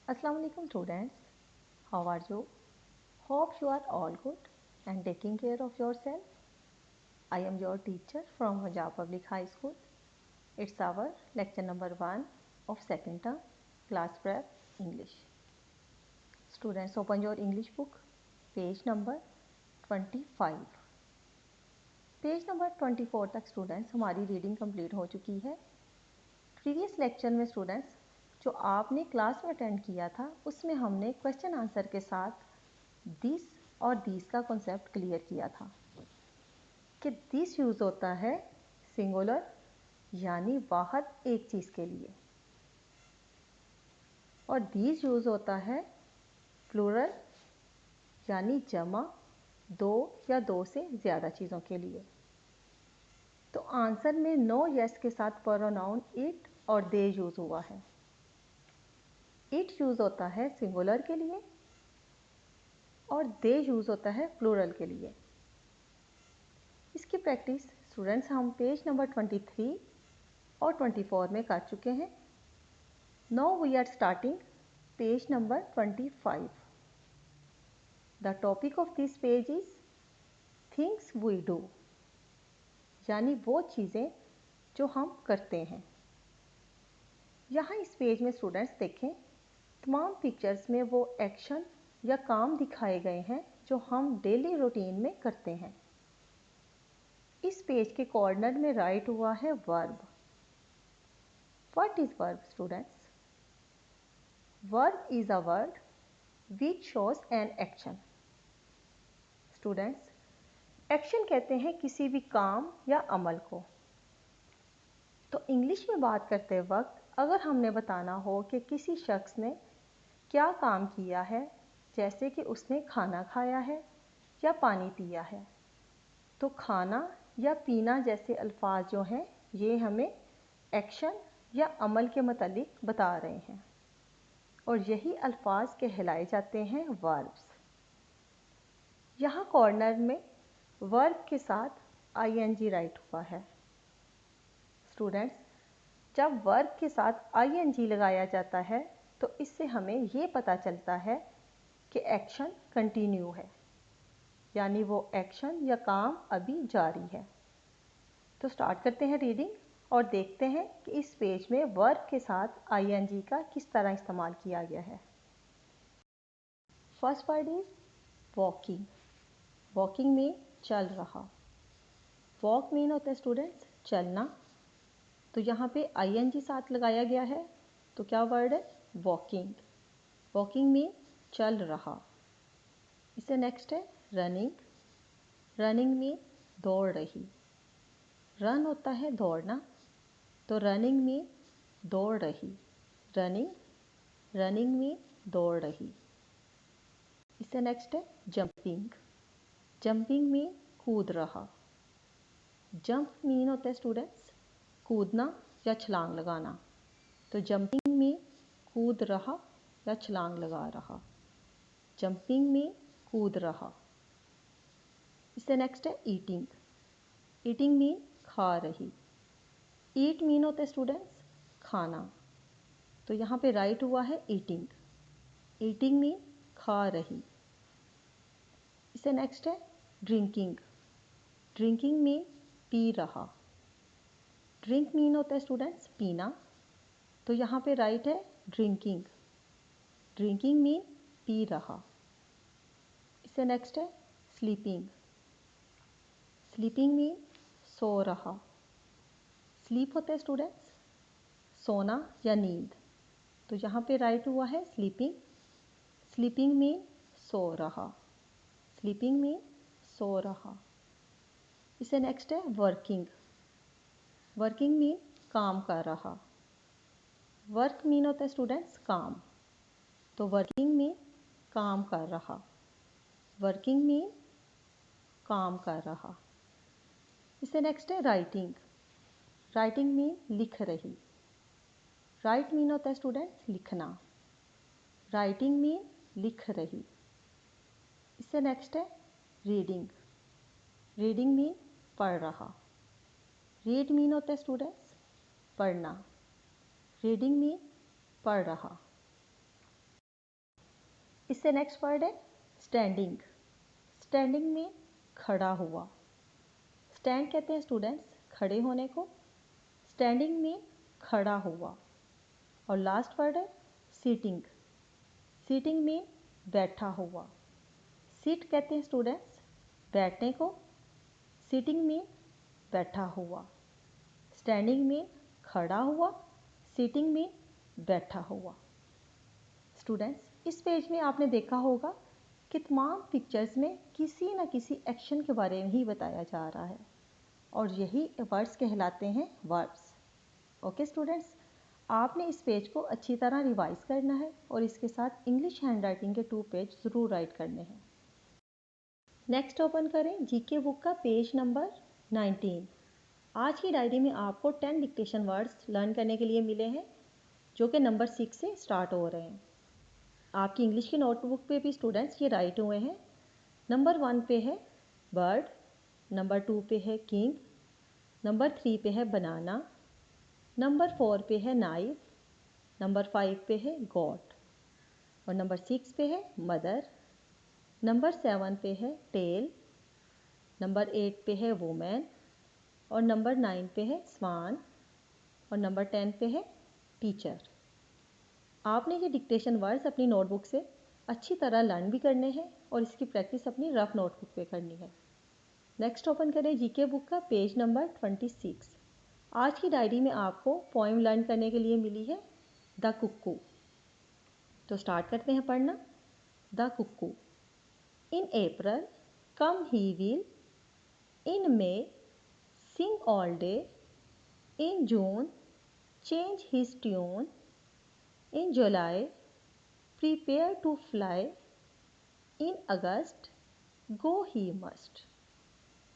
Assalamu alaikum students. How are you? Hope you are all good and taking care of yourself. I am your teacher from Punjab Public High School. It's our lecture number 1 of second term class prep English. Students, open your English book, page number 25. Page number 24 तक students हमारी reading complete हो चुकी है। Previous lecture में students जो आपने class में attend किया था उसमें हमने क्वेश्चन आंसर के साथ दिस और दीस का कॉन्सेप्ट क्लियर किया था कि दिस यूज़ होता है सिंगुलर यानी वाहद एक चीज़ के लिए और दीस यूज़ होता है प्लूरल यानी जमा दो या दो से ज़्यादा चीज़ों के लिए। तो आंसर में नो यस के साथ प्रोनाउन इट और दे यूज़ हुआ है। इट यूज़ होता है सिंगुलर के लिए और दे यूज़ होता है प्लूरल के लिए। इसकी प्रैक्टिस स्टूडेंट्स हम पेज नंबर 23 और 24 में कर चुके हैं। Now we are starting page number 25। The topic of this page is things we do, यानी वो चीज़ें जो हम करते हैं। यहाँ इस पेज में स्टूडेंट्स देखें, तमाम पिक्चर्स में वो एक्शन या काम दिखाए गए हैं जो हम डेली रूटीन में करते हैं। इस पेज के कॉर्नर में राइट हुआ है verb. What is verb students? Verb is a word which shows an action. Students, action कहते हैं किसी भी काम या अमल को। तो इंग्लिश में बात करते वक्त अगर हमने बताना हो कि किसी शख्स ने क्या काम किया है, जैसे कि उसने खाना खाया है या पानी पिया है, तो खाना या पीना जैसे अल्फाज जो हैं ये हमें एक्शन या अमल के मतलब बता रहे हैं और यही अल्फाज कहलाए जाते हैं वर्ब्स। यहाँ कॉर्नर में वर्ब के साथ आईएनजी राइट हुआ है। स्टूडेंट्स, जब वर्ब के साथ आईएनजी लगाया जाता है तो इससे हमें ये पता चलता है कि एक्शन कंटिन्यू है, यानी वो एक्शन या काम अभी जारी है। तो स्टार्ट करते हैं रीडिंग और देखते हैं कि इस पेज में वर्ब के साथ आईएनजी का किस तरह इस्तेमाल किया गया है। First word is walking. Walking में चल रहा। वॉक मीन होता है स्टूडेंट्स चलना, तो यहाँ पे आईएनजी साथ लगाया गया है, तो क्या वर्ड है? वॉकिंग। वॉकिंग में चल रहा। इससे नेक्स्ट है रनिंग। रनिंग में दौड़ रही। रन होता है दौड़ना, तो रनिंग में दौड़ रही। रनिंग, रनिंग में दौड़ रही। इससे नेक्स्ट है जंपिंग। जंपिंग में कूद रहा। जंप मीन होता है स्टूडेंट्स कूदना या छलांग लगाना, तो जंपिंग में कूद रहा या छलांग लगा रहा। जंपिंग में कूद रहा। इससे नेक्स्ट है ईटिंग। ईटिंग मीन खा रही। ईट मीन होता है स्टूडेंट्स खाना, तो यहाँ पे राइट हुआ है ईटिंग। ईटिंग मीन खा रही। इससे नेक्स्ट है ड्रिंकिंग। ड्रिंकिंग मीन पी रहा। ड्रिंक मीन होता है स्टूडेंट्स पीना, तो यहाँ पे राइट है ड्रिंकिंग। ड्रिंकिंग मीन पी रहा। इससे नेक्स्ट है स्लीपिंग। स्लीपिंग मीन सो रहा। स्लीप होता है स्टूडेंट्स सोना या नींद, तो यहाँ पे राइट हुआ है स्लीपिंग। स्लीपिंग मीन सो रहा। स्लीपिंग मीन सो रहा। इससे नेक्स्ट है वर्किंग। वर्किंग मीन काम कर रहा। वर्क मीन होता है स्टूडेंट्स काम, तो वर्किंग मीन काम कर रहा। वर्किंग मीन काम कर रहा। इससे नेक्स्ट है राइटिंग। राइटिंग मीन लिख रही। राइट मीन होता है स्टूडेंट्स लिखना। राइटिंग मीन लिख रही। इससे नेक्स्ट है रीडिंग। रीडिंग मीन पढ़ रहा। रीड मीन होता है स्टूडेंट्स पढ़ना। रीडिंग मीन पढ़ रहा। इससे नेक्स्ट वर्ड है स्टैंडिंग। स्टैंडिंग में खड़ा हुआ। स्टैंड कहते हैं स्टूडेंट्स खड़े होने को, स्टैंडिंग में खड़ा हुआ। और लास्ट वर्ड है सीटिंग। सीटिंग में बैठा हुआ। सीट कहते हैं स्टूडेंट्स बैठने को, सीटिंग में बैठा हुआ। स्टैंडिंग में खड़ा हुआ, सीटिंग में बैठा हुआ। स्टूडेंट्स इस पेज में आपने देखा होगा कि तमाम पिक्चर्स में किसी न किसी एक्शन के बारे में ही बताया जा रहा है और यही वर्ड्स कहलाते हैं वर्ब्स। ओके स्टूडेंट्स, आपने इस पेज को अच्छी तरह रिवाइज करना है और इसके साथ इंग्लिश हैंडराइटिंग के 2 पेज ज़रूर राइट करने हैं। नेक्स्ट ओपन करें जीके बुक का पेज नंबर 19। आज की डायरी में आपको 10 डिक्टेशन वर्ड्स लर्न करने के लिए मिले हैं जो कि नंबर 6 से स्टार्ट हो रहे हैं। आपकी इंग्लिश की नोटबुक पे भी स्टूडेंट्स ये राइट हुए हैं। नंबर 1 पे है बर्ड, नंबर 2 पे है किंग, नंबर 3 पे है बनाना, नंबर 4 पे है नाइफ, नंबर 5 पे है गॉट और नंबर 6 पे है मदर, नंबर 7 पे है टेल, नंबर 8 पे है वुमेन और नंबर 9 पे है स्वान और नंबर 10 पे है टीचर। आपने ये डिक्टेशन वर्ड्स अपनी नोटबुक से अच्छी तरह लर्न भी करने हैं और इसकी प्रैक्टिस अपनी रफ नोटबुक पे करनी है। नेक्स्ट ओपन करें जीके बुक का पेज नंबर 26। आज की डायरी में आपको पोएम लर्न करने के लिए मिली है द कुक्कू। तो स्टार्ट करते हैं पढ़ना। The cuckoo. In April come he will, in May sing all day, in June change his tune, in July prepare to fly, in August go he must.